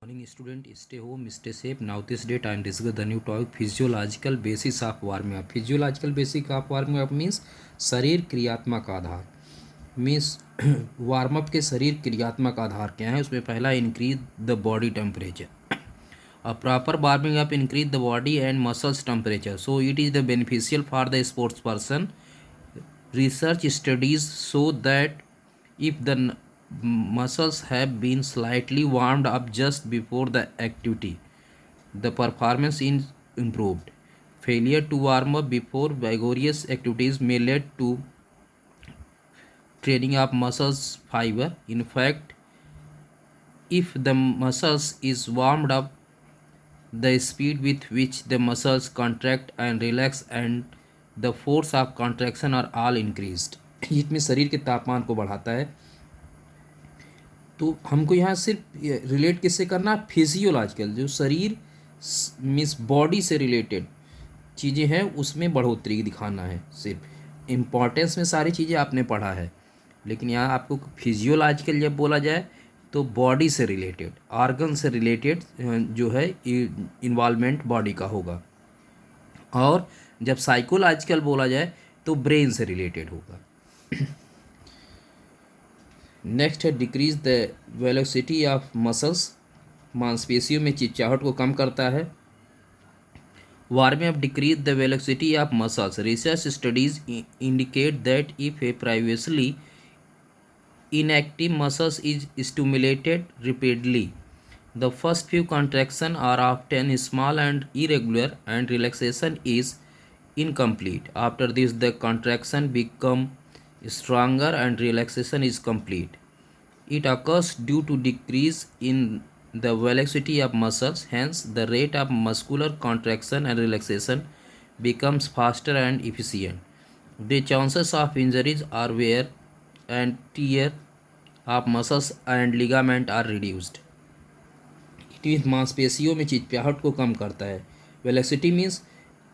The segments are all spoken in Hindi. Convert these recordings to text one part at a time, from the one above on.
Morning student, stay home, stay safe. Now this date I am discuss the new topic physiological basis of warming up. Physiological basis of warming up means शरीर क्रियात्मक आधार मीन्स वार्म अप के शरीर क्रियात्मक आधार क्या है। उसमें पहला increase the body temperature. A proper warming up increase the body and muscles temperature, so it is the beneficial for the sports person. Research studies show that if the muscles have been slightly warmed up just before the activity, the performance is improved. Failure to warm up before vigorous activities may lead to training of muscles fiber. In fact, if the muscles is warmed up, the speed with which the muscles contract and relax and the force of contraction are all increased. इसमें शरीर के तापमान को बढ़ाता है। तो हमको यहाँ सिर्फ रिलेट किससे करना है, फिजियोलॉजिकल जो शरीर मीन्स बॉडी से रिलेटेड चीज़ें हैं उसमें बढ़ोतरी दिखाना है। सिर्फ इम्पॉर्टेंस में सारी चीज़ें आपने पढ़ा है, लेकिन यहाँ आपको फिजियोलॉजिकल जब बोला जाए तो बॉडी से रिलेटेड ऑर्गन से रिलेटेड जो है इन्वॉल्वमेंट बॉडी का होगा, और जब साइकोलॉजिकल बोला जाए तो ब्रेन से रिलेटेड होगा। नेक्स्ट है decrease the velocity of muscles, मांसपेशियों में चिपचाहट को कम करता है। Warming up decrease the velocity of muscles. Research studies indicate that if A previously inactive muscles is stimulated repeatedly, the first few contractions are often small and irregular and relaxation is incomplete. After this the contraction become stronger and relaxation is complete. It occurs due to decrease in the velocity of muscles, hence the rate of muscular contraction and relaxation becomes faster and efficient. The chances of injuries are wear and tear of muscles and ligament are reduced. It means मांसपेशियों में चिपचिपाहट को कम करता है। वेलोसिटी मीन्स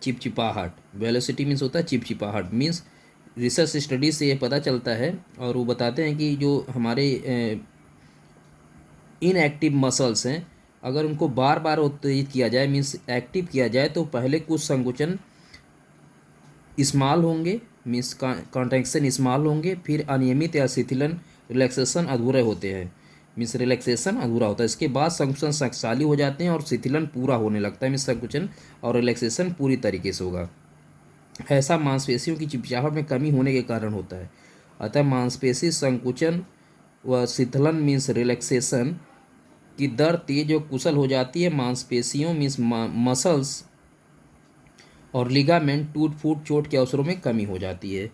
चिपचिपाहट, वेलोसिटी मीन्स होता है चिपचिपाहट। मीन्स रिसर्च स्टडी से ये पता चलता है और वो बताते हैं कि जो हमारे इनएक्टिव मसल्स हैं अगर उनको बार बार उत्तेजित किया जाए मीन्स एक्टिव किया जाए तो पहले कुछ संकुचन स्मॉल होंगे मीन्स कॉन्ट्रैक्शन स्मॉल होंगे, फिर अनियमित या शिथिलन रिलैक्सेशन अधूरे होते हैं मीन्स रिलैक्सेशन अधूरा होता है, इसके बाद संकुचन शक्तिशाली हो जाते हैं और शिथिलन पूरा होने लगता है मीन्स संकुचन और रिलैक्सेशन पूरी तरीके से होगा। ऐसा मांसपेशियों की चिपचिपाहट में कमी होने के कारण होता है। अतः मांसपेशी संकुचन व शिथिलन मीन्स रिलैक्सेशन की दर तेज और कुशल हो जाती है। मांसपेशियों मीन्स मसल्स और लिगामेंट टूट फूट चोट के अवसरों में कमी हो जाती है।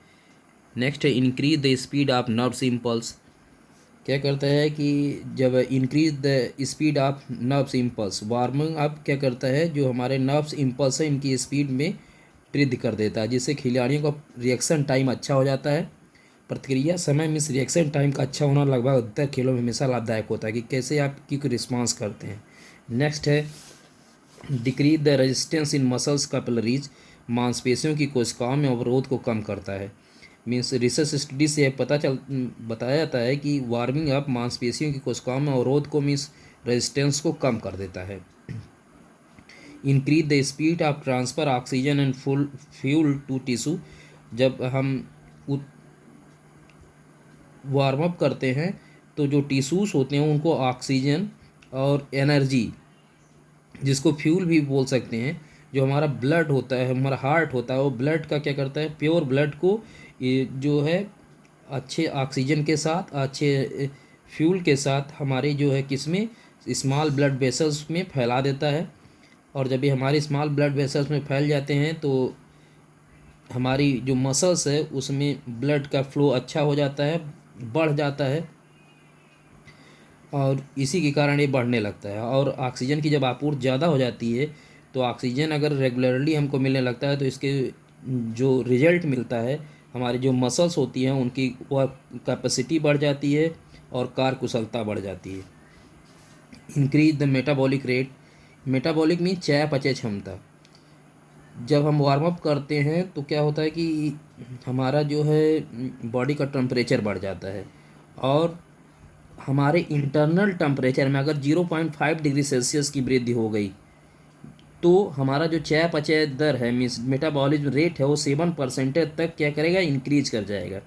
नेक्स्ट है increase the speed of nerves impulse. क्या करता है कि जब increase the speed of nerves impulse, warming up क्या करता है जो हमारे नर्व्स इम्पल्स है इनकी स्पीड में वृद्धि कर देता है, जिससे खिलाड़ियों का रिएक्शन टाइम अच्छा हो जाता है। प्रतिक्रिया समय मीन्स रिएक्शन टाइम का अच्छा होना लगभग अधिकतर खेलों में हमेशा लाभदायक होता है कि कैसे आप क्विक रिस्पॉन्स करते हैं। नेक्स्ट है decrease the resistance in muscles capillaries, मांसपेशियों की कोशिकाओं में अवरोध को कम करता है। मीन्स रिसर्च स्टडी से बताया जाता है कि वार्मिंग अप मांसपेशियों की कोशिकाओं में अवरोध को मीन्स रेजिस्टेंस को कम कर देता है। Increase the speed of transfer oxygen and full fuel to tissue, जब हम वार्म अप करते हैं तो जो टिश्यूज़ होते हैं उनको ऑक्सीजन और एनर्जी जिसको फ्यूल भी बोल सकते हैं, जो हमारा ब्लड होता है हमारा हार्ट होता है वो ब्लड का क्या करता है प्योर ब्लड को ये जो है अच्छे ऑक्सीजन के साथ अच्छे फ्यूल के साथ हमारे जो है किसमें स्मॉल ब्लड वेसल्स में फैला देता है। और जब ये हमारे स्मॉल ब्लड वेसल्स में फैल जाते हैं तो हमारी जो मसल्स है उसमें ब्लड का फ्लो अच्छा हो जाता है, बढ़ जाता है और इसी के कारण ये बढ़ने लगता है। और ऑक्सीजन की जब आपूर्ति ज़्यादा हो जाती है तो ऑक्सीजन अगर रेगुलरली हमको मिलने लगता है तो इसके जो रिजल्ट मिलता है हमारी जो मसल्स होती हैं उनकी वह कैपेसिटी बढ़ जाती है और कार्यकुशलता बढ़ जाती है। Increase the metabolic rate, metabolic mean चयापचय क्षमता। जब हम वार्म अप करते हैं तो क्या होता है कि हमारा जो है बॉडी का टेम्परेचर बढ़ जाता है और हमारे इंटरनल टेम्परेचर में अगर 0.5 डिग्री सेल्सियस की वृद्धि हो गई तो हमारा जो चयापचय दर है मीन्स मेटाबॉलिज्म रेट है वो 7% तक क्या करेगा, इंक्रीज कर जाएगा।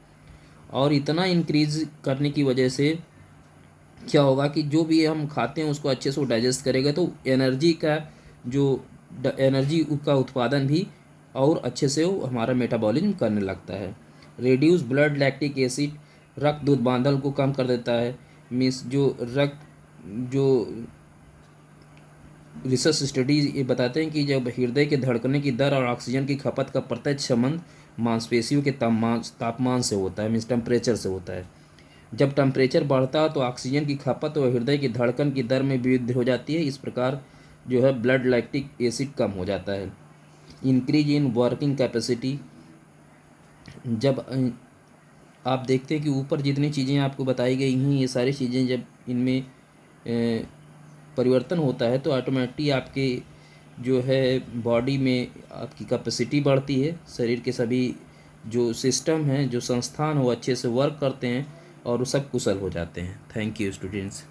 और इतना इंक्रीज करने की वजह से क्या होगा कि जो भी हम खाते हैं उसको अच्छे से वो डाइजेस्ट करेगा, तो एनर्जी का जो एनर्जी का उत्पादन भी और अच्छे से वो हमारा मेटाबॉलिज्म करने लगता है। रेड्यूस ब्लड लैक्टिक एसिड, रक्त दूध बांधल को कम कर देता है। मीन्स जो रिसर्च स्टडीज ये बताते हैं कि जब हृदय के धड़कने की दर और ऑक्सीजन की खपत का प्रत्यक्ष संबंध मांसपेशियों के तापमान से होता है, मीन्स टेम्परेचर से होता है। जब टेम्परेचर बढ़ता है तो ऑक्सीजन की खपत और हृदय की धड़कन की दर में वृद्धि हो जाती है। इस प्रकार जो है ब्लड लैक्टिक एसिड कम हो जाता है। इंक्रीज इन वर्किंग कैपेसिटी, जब आप देखते हैं कि ऊपर जितनी चीज़ें आपको बताई गई हैं ये सारी चीज़ें जब इनमें परिवर्तन होता है तो ऑटोमेटिक आपके जो है बॉडी में आपकी कैपेसिटी बढ़ती है, शरीर के सभी जो सिस्टम हैं जो संस्थान वो अच्छे से वर्क करते हैं और वो सब कुशल हो जाते हैं। Thank you students.